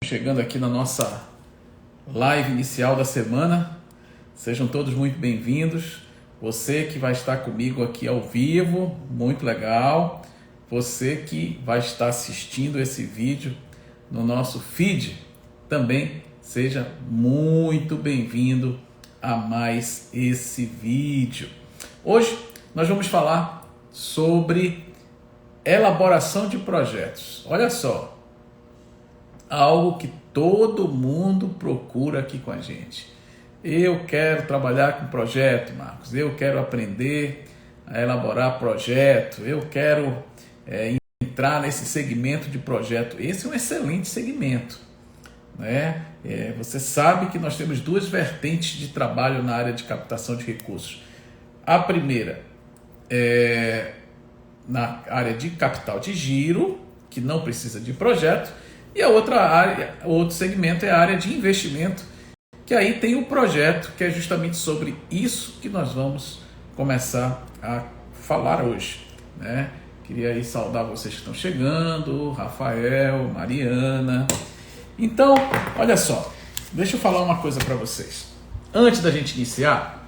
Chegando aqui na nossa live inicial da semana, sejam todos muito bem-vindos. Você que vai estar comigo aqui ao vivo, muito legal. Você que vai estar assistindo esse vídeo no nosso feed, também seja muito bem-vindo a mais esse vídeo. Hoje nós vamos falar sobre elaboração de projetos. Olha só, algo que todo mundo procura aqui com a gente. Eu quero trabalhar com projeto, Marcos. Eu quero aprender a elaborar projeto. Eu quero entrar nesse segmento de projeto. Esse é um excelente segmento, né? Você sabe que nós temos duas vertentes de trabalho na área de captação de recursos. A primeira é na área de capital de giro, que não precisa de projeto. E a outra área, outro segmento é a área de investimento, que aí tem o projeto, que é justamente sobre isso que nós vamos começar a falar hoje, né? Queria aí saudar vocês que estão chegando, Rafael, Mariana. Então, olha só, deixa eu falar uma coisa para vocês. Antes da gente iniciar,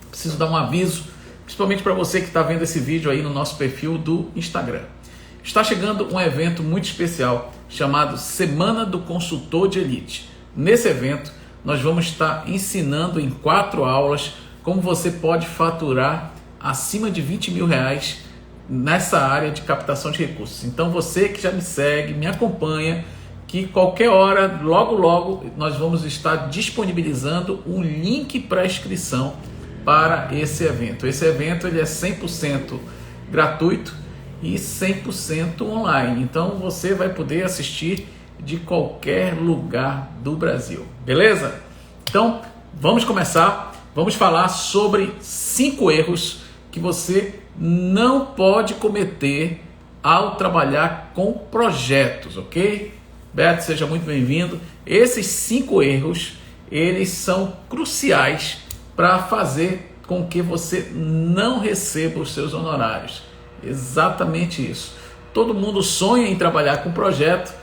preciso dar um aviso, principalmente para você que está vendo esse vídeo aí no nosso perfil do Instagram. Está chegando um evento muito especial chamado Semana do Consultor de Elite. Nesse evento, nós vamos estar ensinando em 4 aulas como você pode faturar acima de R$20 mil nessa área de captação de recursos. Então você que já me segue, me acompanha, que qualquer hora, logo, nós vamos estar disponibilizando um link para inscrição para esse evento. Esse evento ele é 100% gratuito e 100% online. Então você vai poder assistir de qualquer lugar do Brasil. Beleza? Então vamos começar. Vamos falar sobre 5 erros que você não pode cometer ao trabalhar com projetos, ok? Beto, seja muito bem-vindo. Esses 5 erros, eles são cruciais para fazer com que você não receba os seus honorários. Exatamente isso. Todo mundo sonha em trabalhar com projeto.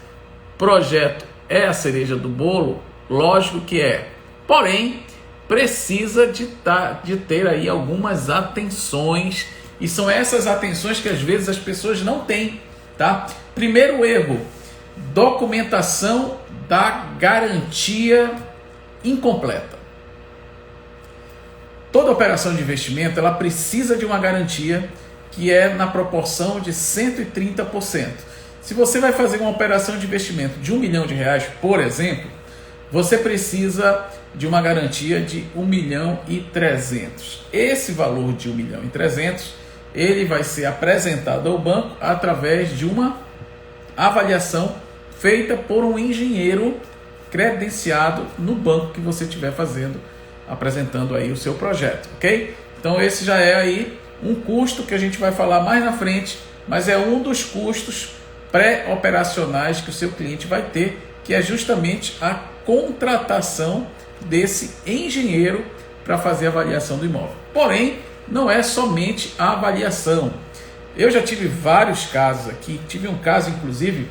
Projeto é a cereja do bolo? Lógico que é. Porém, precisa de ter aí algumas atenções. E são essas atenções que às vezes as pessoas não têm, tá? Primeiro erro, documentação da garantia incompleta. Toda operação de investimento ela precisa de uma garantia que é na proporção de 130%. Se você vai fazer uma operação de investimento de R$1 milhão, por exemplo, você precisa de uma garantia de 1.300.000. Esse valor de 1.300.000, ele vai ser apresentado ao banco através de uma avaliação feita por um engenheiro credenciado no banco que você estiver apresentando aí o seu projeto, ok? Então esse já é aí um custo que a gente vai falar mais na frente, mas é um dos custos pré-operacionais que o seu cliente vai ter, que é justamente a contratação desse engenheiro para fazer a avaliação do imóvel. Porém, não é somente a avaliação. Eu já tive vários casos aqui, tive um caso inclusive,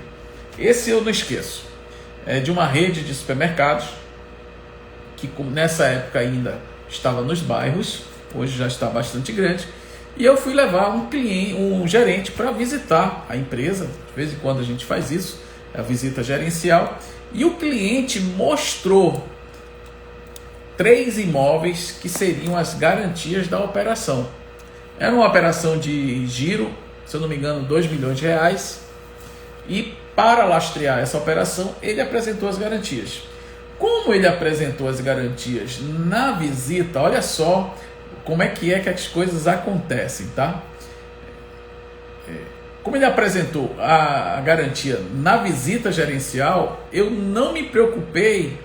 esse eu não esqueço, de uma rede de supermercados, que nessa época ainda estava nos bairros, hoje já está bastante grande, e eu fui levar um gerente para visitar a empresa. De vez em quando a gente faz isso, a visita gerencial, e o cliente mostrou 3 imóveis que seriam as garantias da operação. Era uma operação de giro, se eu não me engano, R$2 milhões, e para lastrear essa operação, ele apresentou as garantias. Como ele apresentou as garantias na visita, olha só como é que as coisas acontecem, tá? Como ele apresentou a garantia na visita gerencial, eu não me preocupei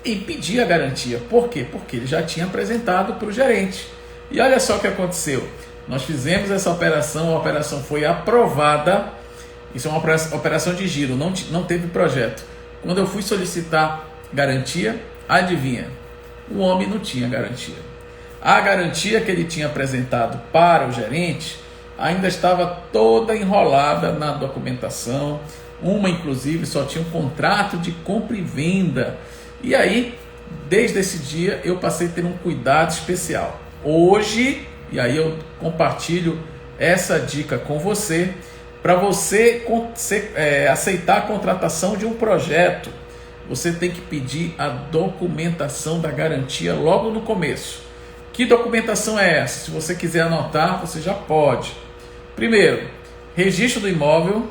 em pedir a garantia. Por quê? Porque ele já tinha apresentado para o gerente. E olha só o que aconteceu. Nós fizemos essa operação, a operação foi aprovada. Isso é uma operação de giro, não teve projeto. Quando eu fui solicitar garantia, adivinha? O homem não tinha garantia. A garantia que ele tinha apresentado para o gerente ainda estava toda enrolada na documentação, uma inclusive só tinha um contrato de compra e venda. E aí, desde esse dia, eu passei a ter um cuidado especial. Hoje, e aí eu compartilho essa dica com você, para você aceitar a contratação de um projeto, você tem que pedir a documentação da garantia logo no começo. Que documentação é essa? Se você quiser anotar, você já pode. Primeiro, registro do imóvel.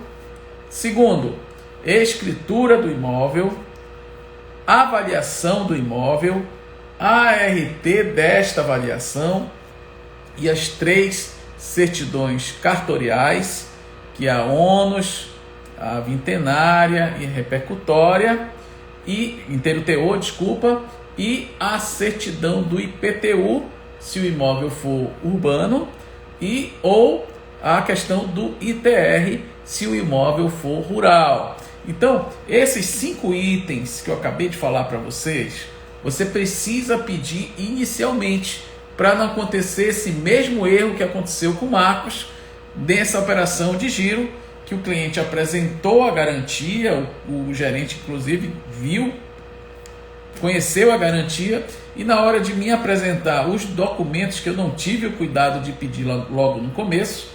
Segundo, escritura do imóvel, avaliação do imóvel, ART desta avaliação e as 3 certidões cartoriais, que é a ônus, a vintenária e repercutória, e inteiro teor, desculpa, e a certidão do IPTU, se o imóvel for urbano, e ou a questão do ITR, se o imóvel for rural. Então, esses 5 itens que eu acabei de falar para vocês, você precisa pedir inicialmente, para não acontecer esse mesmo erro que aconteceu com o Marcos, nessa operação de giro, que o cliente apresentou a garantia, o gerente inclusive viu, conheceu a garantia, e na hora de me apresentar os documentos que eu não tive o cuidado de pedir logo no começo,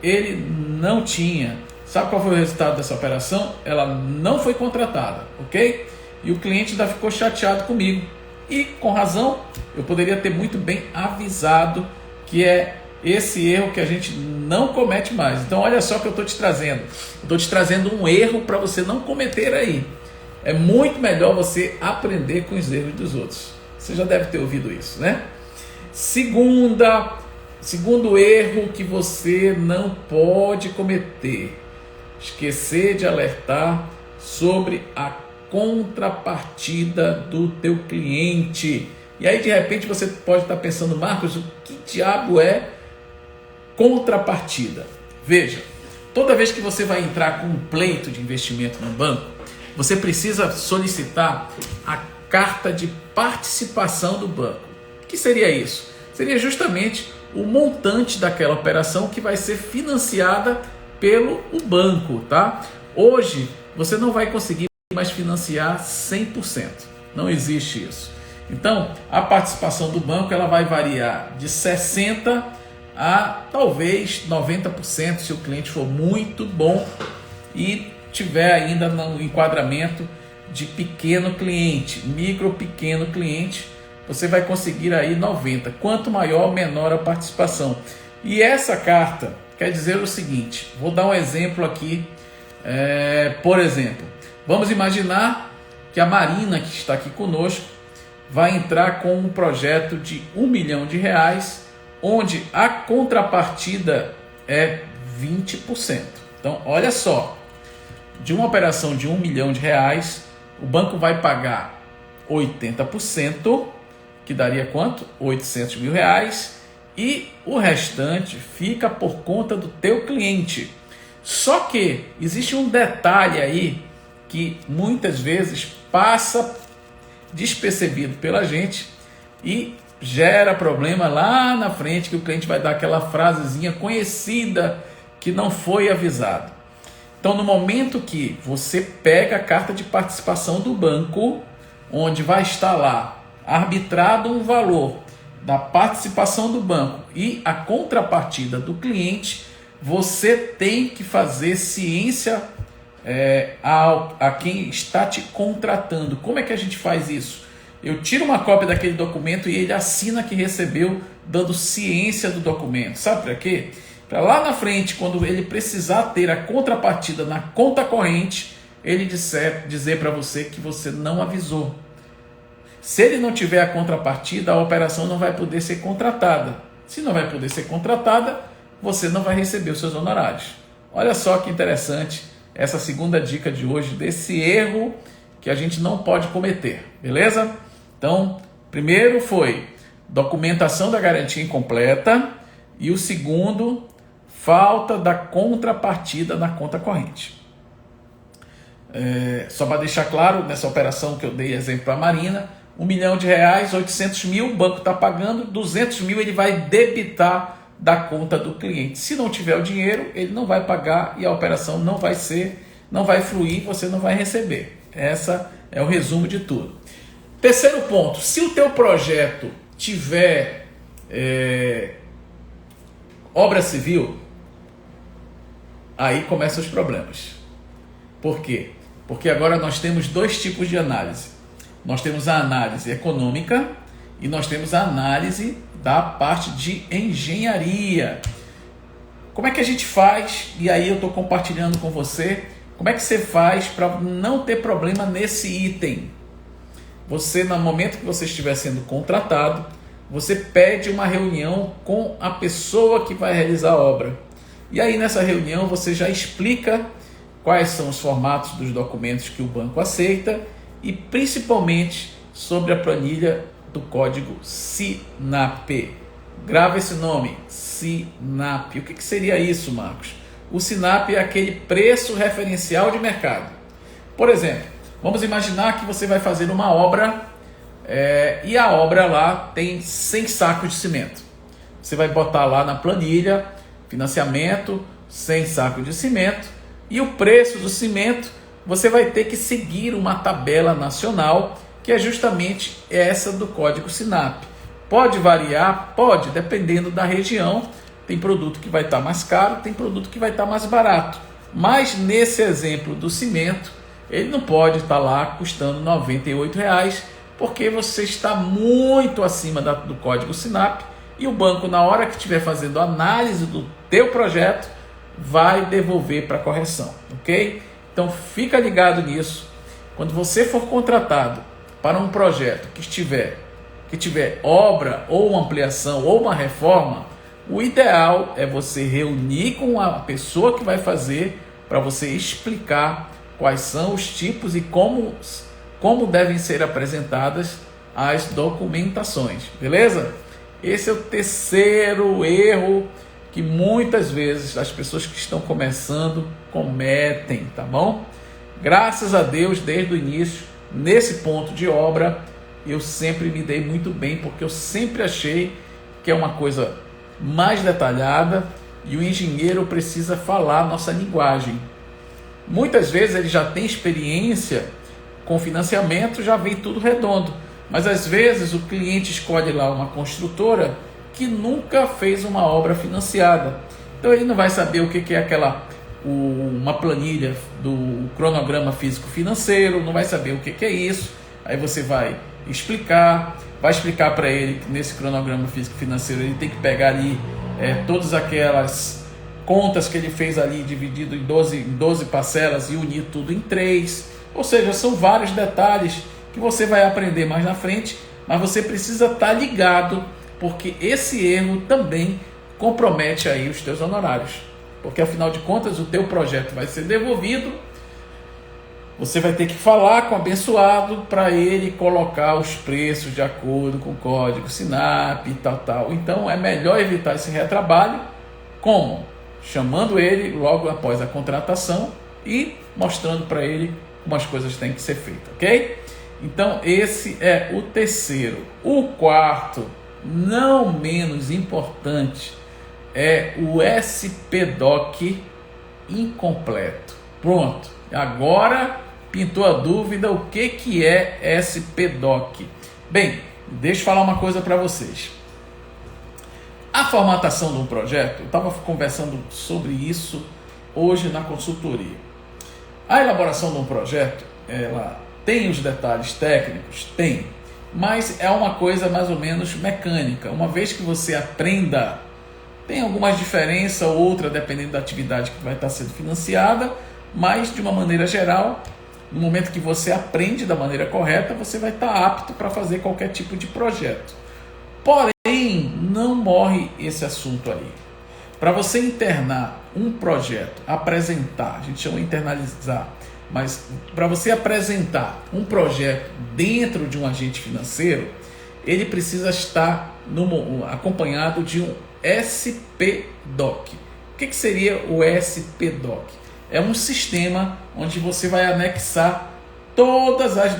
ele não tinha. Sabe qual foi o resultado dessa operação? Ela não foi contratada, ok? E o cliente ainda ficou chateado comigo. E com razão, eu poderia ter muito bem avisado que é esse erro que a gente não comete mais. Então olha só o que eu estou te trazendo. Estou te trazendo um erro para você não cometer aí. É muito melhor você aprender com os erros dos outros. Você já deve ter ouvido isso, né? Segundo erro que você não pode cometer: esquecer de alertar sobre a contrapartida do teu cliente. E aí de repente você pode estar pensando: Marcos, o que diabo é contrapartida? Veja, toda vez que você vai entrar com um pleito de investimento no banco, você precisa solicitar a carta de participação do banco. O que seria isso? Seria justamente o montante daquela operação que vai ser financiada pelo banco, tá? Hoje você não vai conseguir mais financiar 100%. Não existe isso. Então, a participação do banco ela vai variar de 60% a talvez 90%, se o cliente for muito bom e tiver ainda no enquadramento de pequeno cliente, micro pequeno cliente, você vai conseguir aí 90%. Quanto maior, menor a participação. E essa carta quer dizer o seguinte, vou dar um exemplo aqui. Por exemplo, vamos imaginar que a Marina, que está aqui conosco, vai entrar com um projeto de R$1 milhão, onde a contrapartida é 20%. Então, olha só, de uma operação de R$1 milhão, o banco vai pagar 80%, que daria quanto? R$800 mil, e o restante fica por conta do teu cliente. Só que existe um detalhe aí que muitas vezes passa despercebido pela gente e gera problema lá na frente, que o cliente vai dar aquela frasezinha conhecida que não foi avisado. Então, no momento que você pega a carta de participação do banco, onde vai estar lá arbitrado um valor da participação do banco e a contrapartida do cliente, você tem que fazer ciência a quem está te contratando. Como é que a gente faz isso? Eu tiro uma cópia daquele documento e ele assina que recebeu, dando ciência do documento. Sabe para quê? Para lá na frente, quando ele precisar ter a contrapartida na conta corrente, ele dizer para você que você não avisou. Se ele não tiver a contrapartida, a operação não vai poder ser contratada. Se não vai poder ser contratada, você não vai receber os seus honorários. Olha só que interessante essa segunda dica de hoje, desse erro que a gente não pode cometer, beleza? Então, primeiro foi documentação da garantia incompleta e o segundo, falta da contrapartida na conta corrente. Só para deixar claro, nessa operação que eu dei exemplo para a Marina, R$1 milhão, 800 mil, o banco está pagando, 200 mil ele vai debitar da conta do cliente. Se não tiver o dinheiro, ele não vai pagar e a operação não vai ser não vai fluir, você não vai receber. Essa é o resumo de tudo. Terceiro ponto, se o teu projeto tiver obra civil, aí começam os problemas. Por quê? Porque agora nós temos dois tipos de análise. Nós temos a análise econômica e nós temos a análise da parte de engenharia. Como é que a gente faz? E aí eu estou compartilhando com você. Como é que você faz para não ter problema nesse item? Você, no momento que você estiver sendo contratado, você pede uma reunião com a pessoa que vai realizar a obra. E aí nessa reunião você já explica quais são os formatos dos documentos que o banco aceita e principalmente sobre a planilha do código SINAP. Grava esse nome, SINAP. O que seria isso, Marcos? O SINAP é aquele preço referencial de mercado. Por exemplo, vamos imaginar que você vai fazer uma obra e a obra lá tem 100 sacos de cimento. Você vai botar lá na planilha, financiamento, 100 sacos de cimento, e o preço do cimento você vai ter que seguir uma tabela nacional, que é justamente essa do código SINAP. Pode variar? Pode, dependendo da região. Tem produto que vai estar mais caro, tem produto que vai estar mais barato. Mas nesse exemplo do cimento, ele não pode estar lá custando R$ 98,00, porque você está muito acima do código SINAP, e o banco, na hora que estiver fazendo a análise do teu projeto, vai devolver para correção, ok? Então fica ligado nisso. Quando você for contratado para um projeto que tiver obra ou uma ampliação ou uma reforma, o ideal é você reunir com a pessoa que vai fazer para você explicar quais são os tipos e como devem ser apresentadas as documentações, beleza? Esse é o terceiro erro que muitas vezes as pessoas que estão começando cometem, tá bom? Graças a Deus, desde o início, nesse ponto de obra, eu sempre me dei muito bem, porque eu sempre achei que é uma coisa mais detalhada e o engenheiro precisa falar a nossa linguagem. Muitas vezes ele já tem experiência com financiamento, já vem tudo redondo, mas às vezes o cliente escolhe lá uma construtora que nunca fez uma obra financiada, então ele não vai saber o que é uma planilha do cronograma físico-financeiro, não vai saber o que é isso. Aí você vai explicar para ele que nesse cronograma físico-financeiro ele tem que pegar ali todas aquelas contas que ele fez ali, dividido em 12 parcelas e unir tudo em 3. Ou seja, são vários detalhes que você vai aprender mais na frente, mas você precisa estar ligado, porque esse erro também compromete aí os teus honorários. Porque afinal de contas o teu projeto vai ser devolvido, você vai ter que falar com o abençoado para ele colocar os preços de acordo com o código SINAP e tal. Então é melhor evitar esse retrabalho. Como? Chamando ele logo após a contratação e mostrando para ele como as coisas têm que ser feitas, ok? Então esse é o terceiro. O quarto, não menos importante, é o SPDoc incompleto. Pronto, agora pintou a dúvida o que é SPDoc. Bem, deixa eu falar uma coisa para vocês. A formatação de um projeto, eu estava conversando sobre isso hoje na consultoria. A elaboração de um projeto, ela tem os detalhes técnicos? Tem, mas é uma coisa mais ou menos mecânica. Uma vez que você aprenda, tem algumas diferenças ou outra dependendo da atividade que vai estar sendo financiada, mas de uma maneira geral, no momento que você aprende da maneira correta, você vai estar apto para fazer qualquer tipo de projeto. Porém, não morre esse assunto aí. Para você internar um projeto, apresentar, a gente chama de internalizar, mas para você apresentar um projeto dentro de um agente financeiro, ele precisa estar acompanhado de um SPDoc. O que seria o SPDoc? É um sistema onde você vai anexar todas as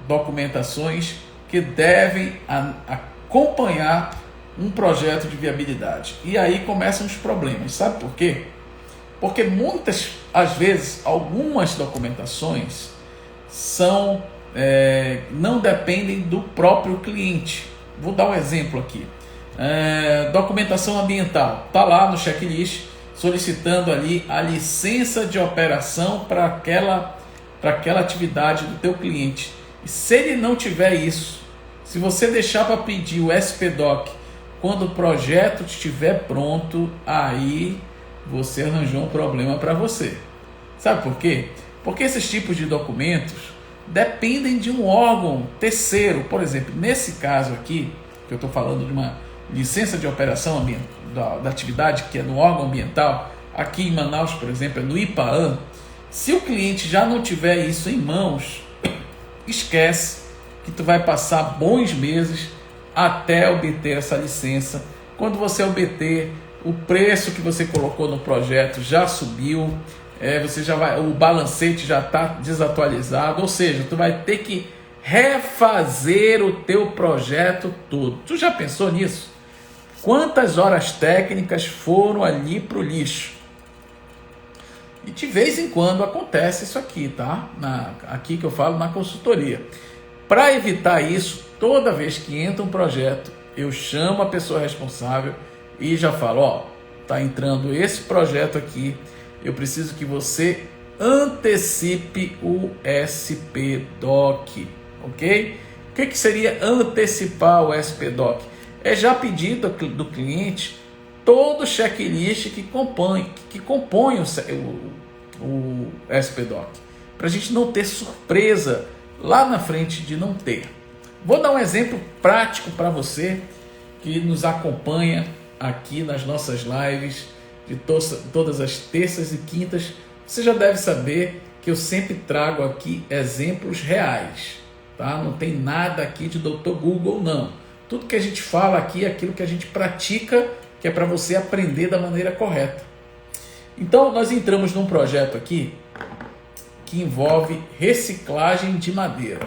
documentações que devem acompanhar um projeto de viabilidade. E aí começam os problemas. Sabe por quê? Porque muitas, às vezes, algumas documentações não dependem do próprio cliente. Vou dar um exemplo aqui. Documentação ambiental, está lá no checklist, solicitando ali a licença de operação para aquela atividade do teu cliente. E se ele não tiver isso, se você deixar para pedir o SPDoc quando o projeto estiver pronto, aí você arranjou um problema para você. Sabe por quê? Porque esses tipos de documentos dependem de um órgão terceiro. Por exemplo, nesse caso aqui, que eu estou falando de uma licença de operação da atividade que é no órgão ambiental, aqui em Manaus, por exemplo, é no IPAAM. Se o cliente já não tiver isso em mãos, esquece que tu vai passar bons meses até obter essa licença. Quando você obter, o preço que você colocou no projeto já subiu, o balancete já está desatualizado, ou seja, tu vai ter que refazer o teu projeto todo. Tu já pensou nisso? Quantas horas técnicas foram ali para o lixo? E de vez em quando acontece isso aqui, tá? Aqui que eu falo na consultoria. Para evitar isso, toda vez que entra um projeto, eu chamo a pessoa responsável e já falo, tá entrando esse projeto aqui, eu preciso que você antecipe o SPDoc, ok? O que seria antecipar o SPDoc? É já pedir do cliente todo o checklist que compõe o SPDoc, para a gente não ter surpresa lá na frente de não ter. Vou dar um exemplo prático para você que nos acompanha aqui nas nossas lives de todas as terças e quintas. Você já deve saber que eu sempre trago aqui exemplos reais, tá? Não tem nada aqui de Dr. Google, não. Tudo que a gente fala aqui é aquilo que a gente pratica, que é para você aprender da maneira correta. Então, nós entramos num projeto aqui que envolve reciclagem de madeira.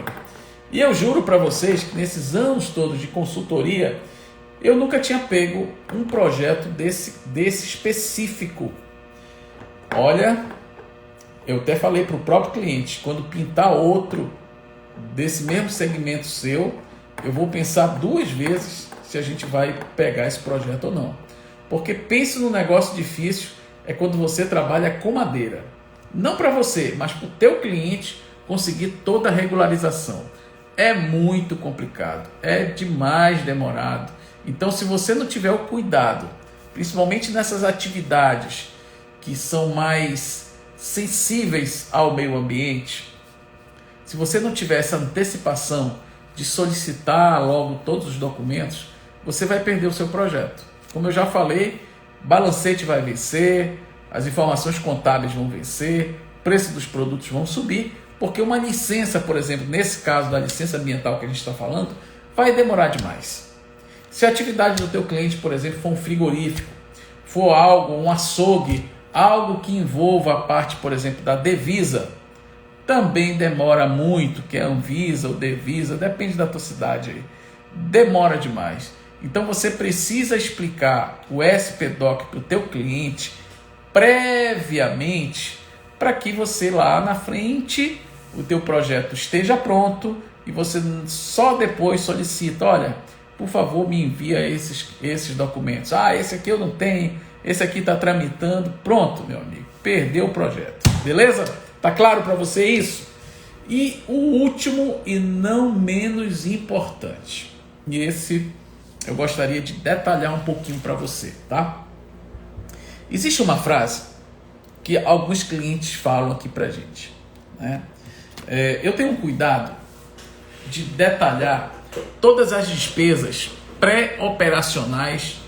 E eu juro para vocês que nesses anos todos de consultoria, eu nunca tinha pego um projeto desse específico. Olha, eu até falei para o próprio cliente, quando pintar outro desse mesmo segmento seu, eu vou pensar 2 vezes se a gente vai pegar esse projeto ou não. Porque pense no negócio difícil, é quando você trabalha com madeira. Não para você, mas para o teu cliente conseguir toda a regularização. É muito complicado, é demais demorado. Então, se você não tiver o cuidado, principalmente nessas atividades que são mais sensíveis ao meio ambiente, se você não tiver essa antecipação de solicitar logo todos os documentos, você vai perder o seu projeto. Como eu já falei, balancete vai vencer, as informações contábeis vão vencer, o preço dos produtos vão subir, porque uma licença, por exemplo, nesse caso da licença ambiental que a gente está falando, vai demorar demais. Se a atividade do teu cliente, por exemplo, for um frigorífico, for um açougue, algo que envolva a parte, por exemplo, da Devisa, também demora muito, que é Anvisa ou Devisa, depende da tua cidade aí. Demora demais. Então você precisa explicar o SPDoc para o teu cliente previamente, para que você lá na frente, o teu projeto esteja pronto e você só depois solicita, olha, por favor me envia esses documentos. Esse aqui eu não tenho, esse aqui está tramitando. Pronto, meu amigo, perdeu o projeto. Beleza? Tá claro para você isso? E o último e não menos importante, e esse eu gostaria de detalhar um pouquinho para você, tá? Existe uma frase que alguns clientes falam aqui para a gente, né? Eu tenho um cuidado de detalhar todas as despesas pré-operacionais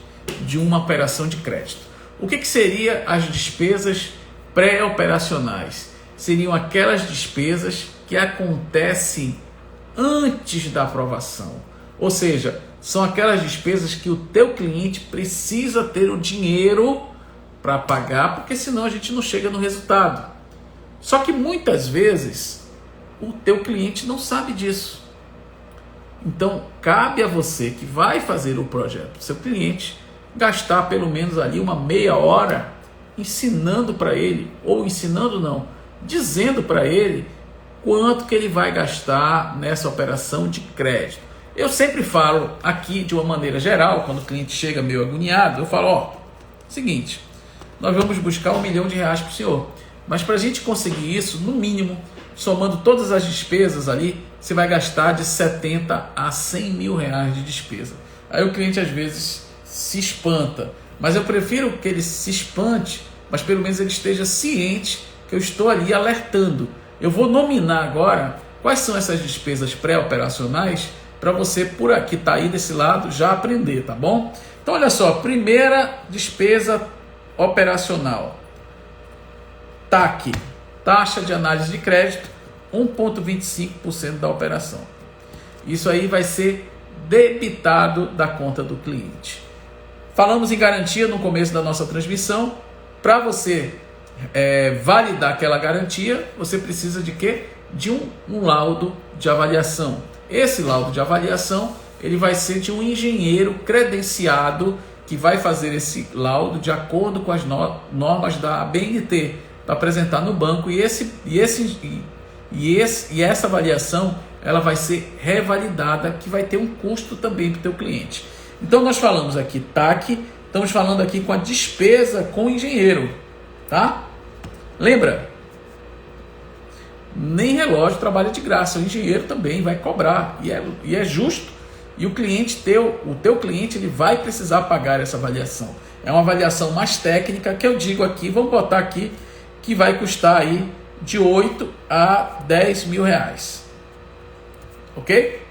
de uma operação de crédito. O que seria as despesas pré-operacionais? Seriam aquelas despesas que acontecem antes da aprovação. Ou seja, são aquelas despesas que o teu cliente precisa ter o dinheiro para pagar, porque senão a gente não chega no resultado. Só que muitas vezes o teu cliente não sabe disso. Então, cabe a você que vai fazer o projeto do seu cliente gastar pelo menos ali uma meia hora ensinando para ele, ou ensinando não, dizendo para ele quanto que ele vai gastar nessa operação de crédito. Eu sempre falo aqui de uma maneira geral, quando o cliente chega meio agoniado, eu falo, ó, seguinte, nós vamos buscar R$1 milhão para o senhor, mas para a gente conseguir isso, no mínimo, somando todas as despesas ali, você vai gastar de 70 a 100 mil reais de despesa. Aí o cliente às vezes se espanta, mas eu prefiro que ele se espante, mas pelo menos ele esteja ciente que eu estou ali alertando. Eu vou nominar agora quais são essas despesas pré-operacionais para você por aqui, tá aí desse lado, já aprender, tá bom? Então olha só, primeira despesa operacional, TAC, taxa de análise de crédito, 1,25% da operação. Isso aí vai ser debitado da conta do cliente. Falamos em garantia no começo da nossa transmissão. Para você validar aquela garantia, você precisa de quê? De um laudo de avaliação. Esse laudo de avaliação ele vai ser de um engenheiro credenciado que vai fazer esse laudo de acordo com as normas da ABNT para apresentar no banco, e essa avaliação ela vai ser revalidada, que vai ter um custo também para o teu cliente. Então nós falamos aqui TAC, estamos falando aqui com a despesa com o engenheiro, tá? Lembra? Nem relógio trabalha de graça, o engenheiro também vai cobrar, e é justo, e o teu cliente ele vai precisar pagar essa avaliação. É uma avaliação mais técnica que eu digo aqui, vamos botar aqui, que vai custar aí de 8 a 10 mil reais, ok?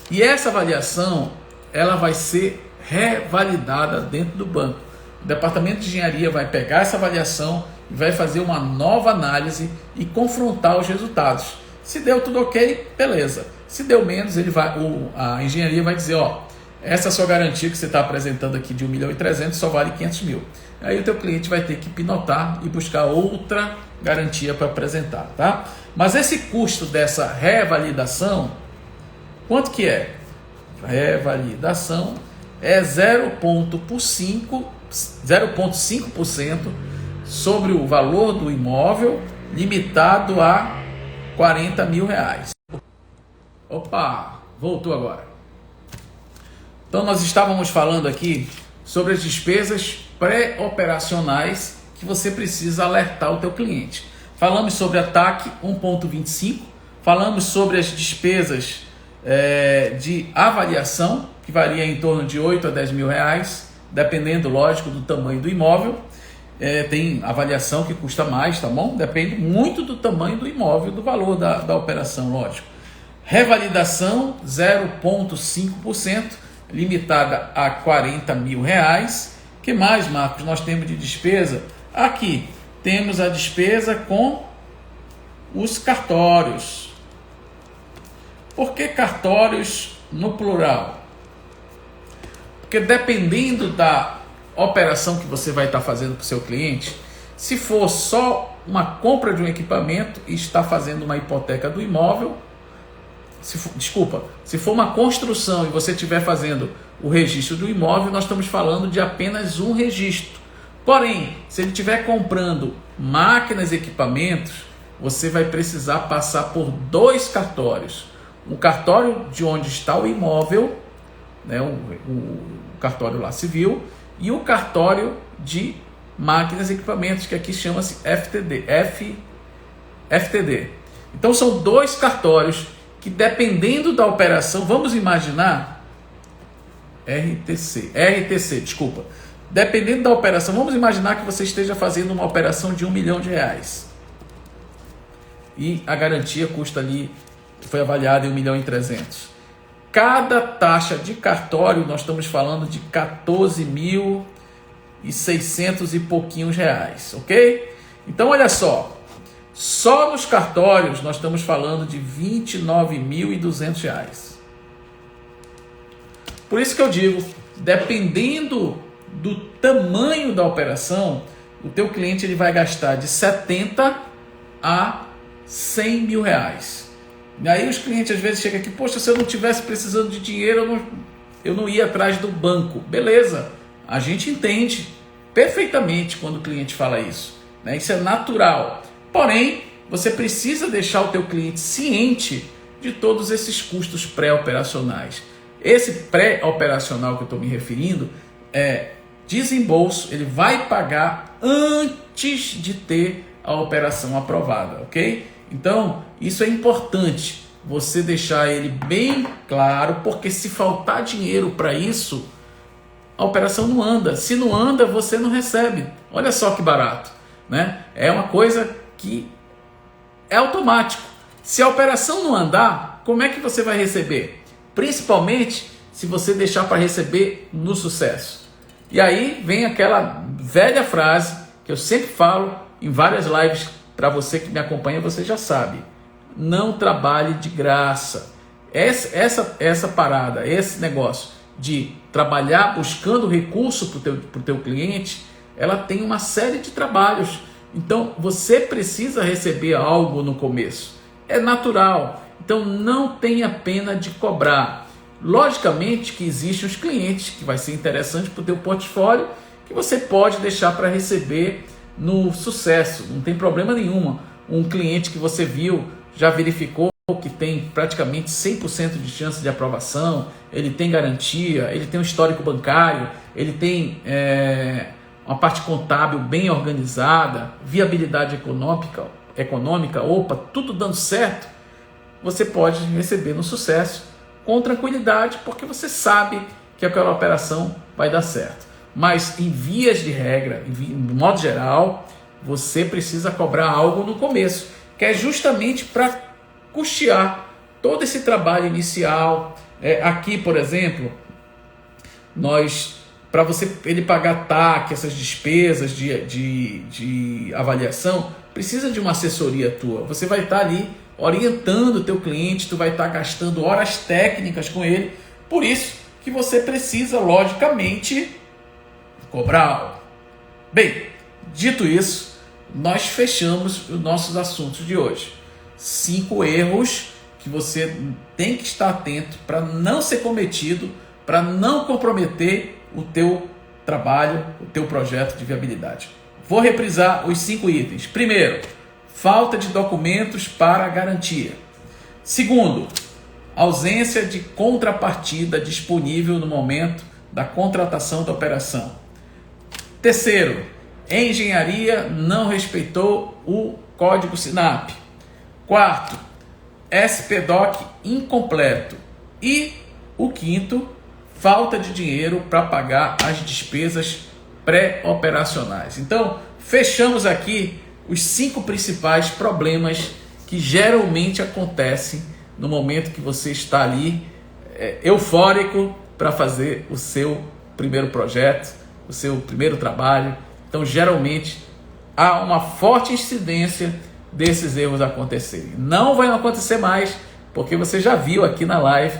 E essa avaliação ela vai ser revalidada dentro do banco. O departamento de engenharia vai pegar essa avaliação e vai fazer uma nova análise e confrontar os resultados. Se deu tudo ok, beleza. Se deu menos, a engenharia vai dizer, ó, essa sua garantia que você está apresentando aqui de 1.300.000 só vale 500 mil. Aí o teu cliente vai ter que pinotar e buscar outra garantia para apresentar, tá? Mas esse custo dessa revalidação, quanto que é? Revalidação é 0,5% sobre o valor do imóvel, limitado a 40 mil reais. Opa, voltou agora. Então nós estávamos falando aqui sobre as despesas pré-operacionais que você precisa alertar o teu cliente. Falamos sobre a TAC 1,25, falamos sobre as despesas de avaliação, que varia em torno de 8 a 10 mil reais, dependendo, lógico, do tamanho do imóvel. Tem avaliação que custa mais, tá bom? Depende muito do tamanho do imóvel, do valor da operação, lógico. Revalidação 0,5%, limitada a 40 mil reais. Que mais, Marcos, nós temos de despesa? Aqui temos a despesa com os cartórios. Por que cartórios no plural? Porque dependendo da operação que você vai estar fazendo para o seu cliente, se for só uma compra de um equipamento e está fazendo uma hipoteca do imóvel, se for uma construção e você estiver fazendo o registro do imóvel, nós estamos falando de apenas um registro. Porém, se ele estiver comprando máquinas e equipamentos, você vai precisar passar por 2 cartórios. Um cartório de onde está o imóvel, né, o cartório lá civil, e o cartório de máquinas e equipamentos, que aqui chama-se FTD. Então são 2 cartórios que, dependendo da operação, vamos imaginar RTC, desculpa. Dependendo da operação, vamos imaginar que você esteja fazendo uma operação de R$1 milhão. E a garantia custa ali, foi avaliada em 1.300.000. Cada taxa de cartório, nós estamos falando de 14.600 e pouquinhos reais, ok? Então, olha só, só nos cartórios nós estamos falando de R$29.200. Por isso que eu digo, dependendo do tamanho da operação, o teu cliente ele vai gastar de 70 a 100 mil reais. E aí os clientes às vezes chegam aqui, poxa, se eu não tivesse precisando de dinheiro, eu não ia atrás do banco. Beleza, a gente entende, perfeitamente quando o cliente fala isso, né? Isso é natural. Porém, você precisa deixar o teu cliente ciente de todos esses custos pré-operacionais. Esse pré-operacional que eu estou me referindo é desembolso, ele vai pagar antes de ter a operação aprovada, ok? Então, isso é importante, você deixar ele bem claro, porque se faltar dinheiro para isso, a operação não anda. Se não anda, você não recebe. Olha só que barato, né? É uma coisa que é automático. Se a operação não andar, como é que você vai receber? Principalmente se você deixar para receber no sucesso. E aí vem aquela velha frase que eu sempre falo em várias lives, para você que me acompanha, você já sabe. Não trabalhe de graça. Essa parada, esse negócio de trabalhar buscando recurso para o teu cliente, ela tem uma série de trabalhos. Então você precisa receber algo no começo. É natural. Então não tenha pena de cobrar. Logicamente que existem os clientes que vai ser interessante para o teu portfólio, que você pode deixar para receber no sucesso, não tem problema nenhum. Um cliente que você viu, já verificou que tem praticamente 100% de chance de aprovação, ele tem garantia, ele tem um histórico bancário, ele tem uma parte contábil bem organizada, viabilidade econômica, opa, tudo dando certo, você pode receber no sucesso com tranquilidade, porque você sabe que aquela operação vai dar certo. Mas em vias de regra, de modo geral, você precisa cobrar algo no começo, que é justamente para custear todo esse trabalho inicial. Aqui, por exemplo, para ele pagar TAC, essas despesas de avaliação, precisa de uma assessoria tua. Você vai estar ali orientando o teu cliente, tu vai estar gastando horas técnicas com ele, por isso que você precisa, logicamente, cobrar algo. Bem, dito isso, nós fechamos os nossos assuntos de hoje. 5 erros que você tem que estar atento para não ser cometido, para não comprometer o teu trabalho, o teu projeto de viabilidade. Vou reprisar os 5 itens. Primeiro, falta de documentos para a garantia. Segundo, ausência de contrapartida disponível no momento da contratação da operação. Terceiro, engenharia não respeitou o código SINAP. Quarto, SPDoc incompleto. E o quinto, falta de dinheiro para pagar as despesas pré-operacionais. Então, fechamos aqui os 5 principais problemas que geralmente acontecem no momento que você está ali eufórico para fazer o seu primeiro projeto, o seu primeiro trabalho. Então, geralmente, há uma forte incidência desses erros acontecerem. Não vai acontecer mais, porque você já viu aqui na live,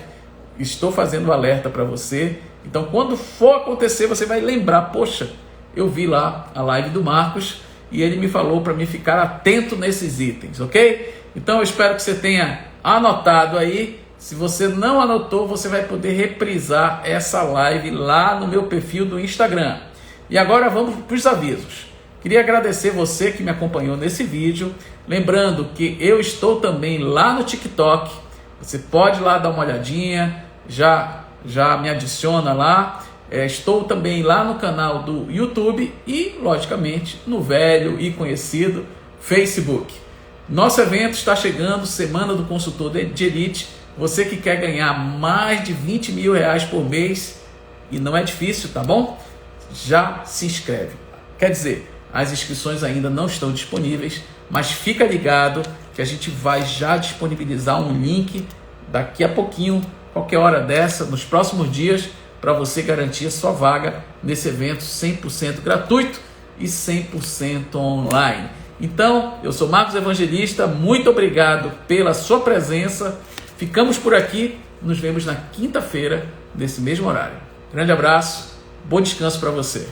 estou fazendo um alerta para você. Então, quando for acontecer, você vai lembrar, poxa, eu vi lá a live do Marcos e ele me falou para mim ficar atento nesses itens, ok? Então, eu espero que você tenha anotado aí. Se você não anotou, você vai poder reprisar essa live lá no meu perfil do Instagram. E agora vamos para os avisos. Queria agradecer você que me acompanhou nesse vídeo. Lembrando que eu estou também lá no TikTok. Você pode ir lá dar uma olhadinha, já me adiciona lá. Estou também lá no canal do YouTube e, logicamente, no velho e conhecido Facebook. Nosso evento está chegando, Semana do Consultor de Elite. Você que quer ganhar mais de 20 mil reais por mês, e não é difícil, tá bom? Já se inscreve. Quer dizer, as inscrições ainda não estão disponíveis, mas fica ligado que a gente vai já disponibilizar um link daqui a pouquinho, qualquer hora dessa, nos próximos dias, para você garantir a sua vaga nesse evento 100% gratuito e 100% online. Então, eu sou Marcos Evangelista, muito obrigado pela sua presença. Ficamos por aqui, nos vemos na quinta-feira, nesse mesmo horário. Grande abraço, bom descanso para você.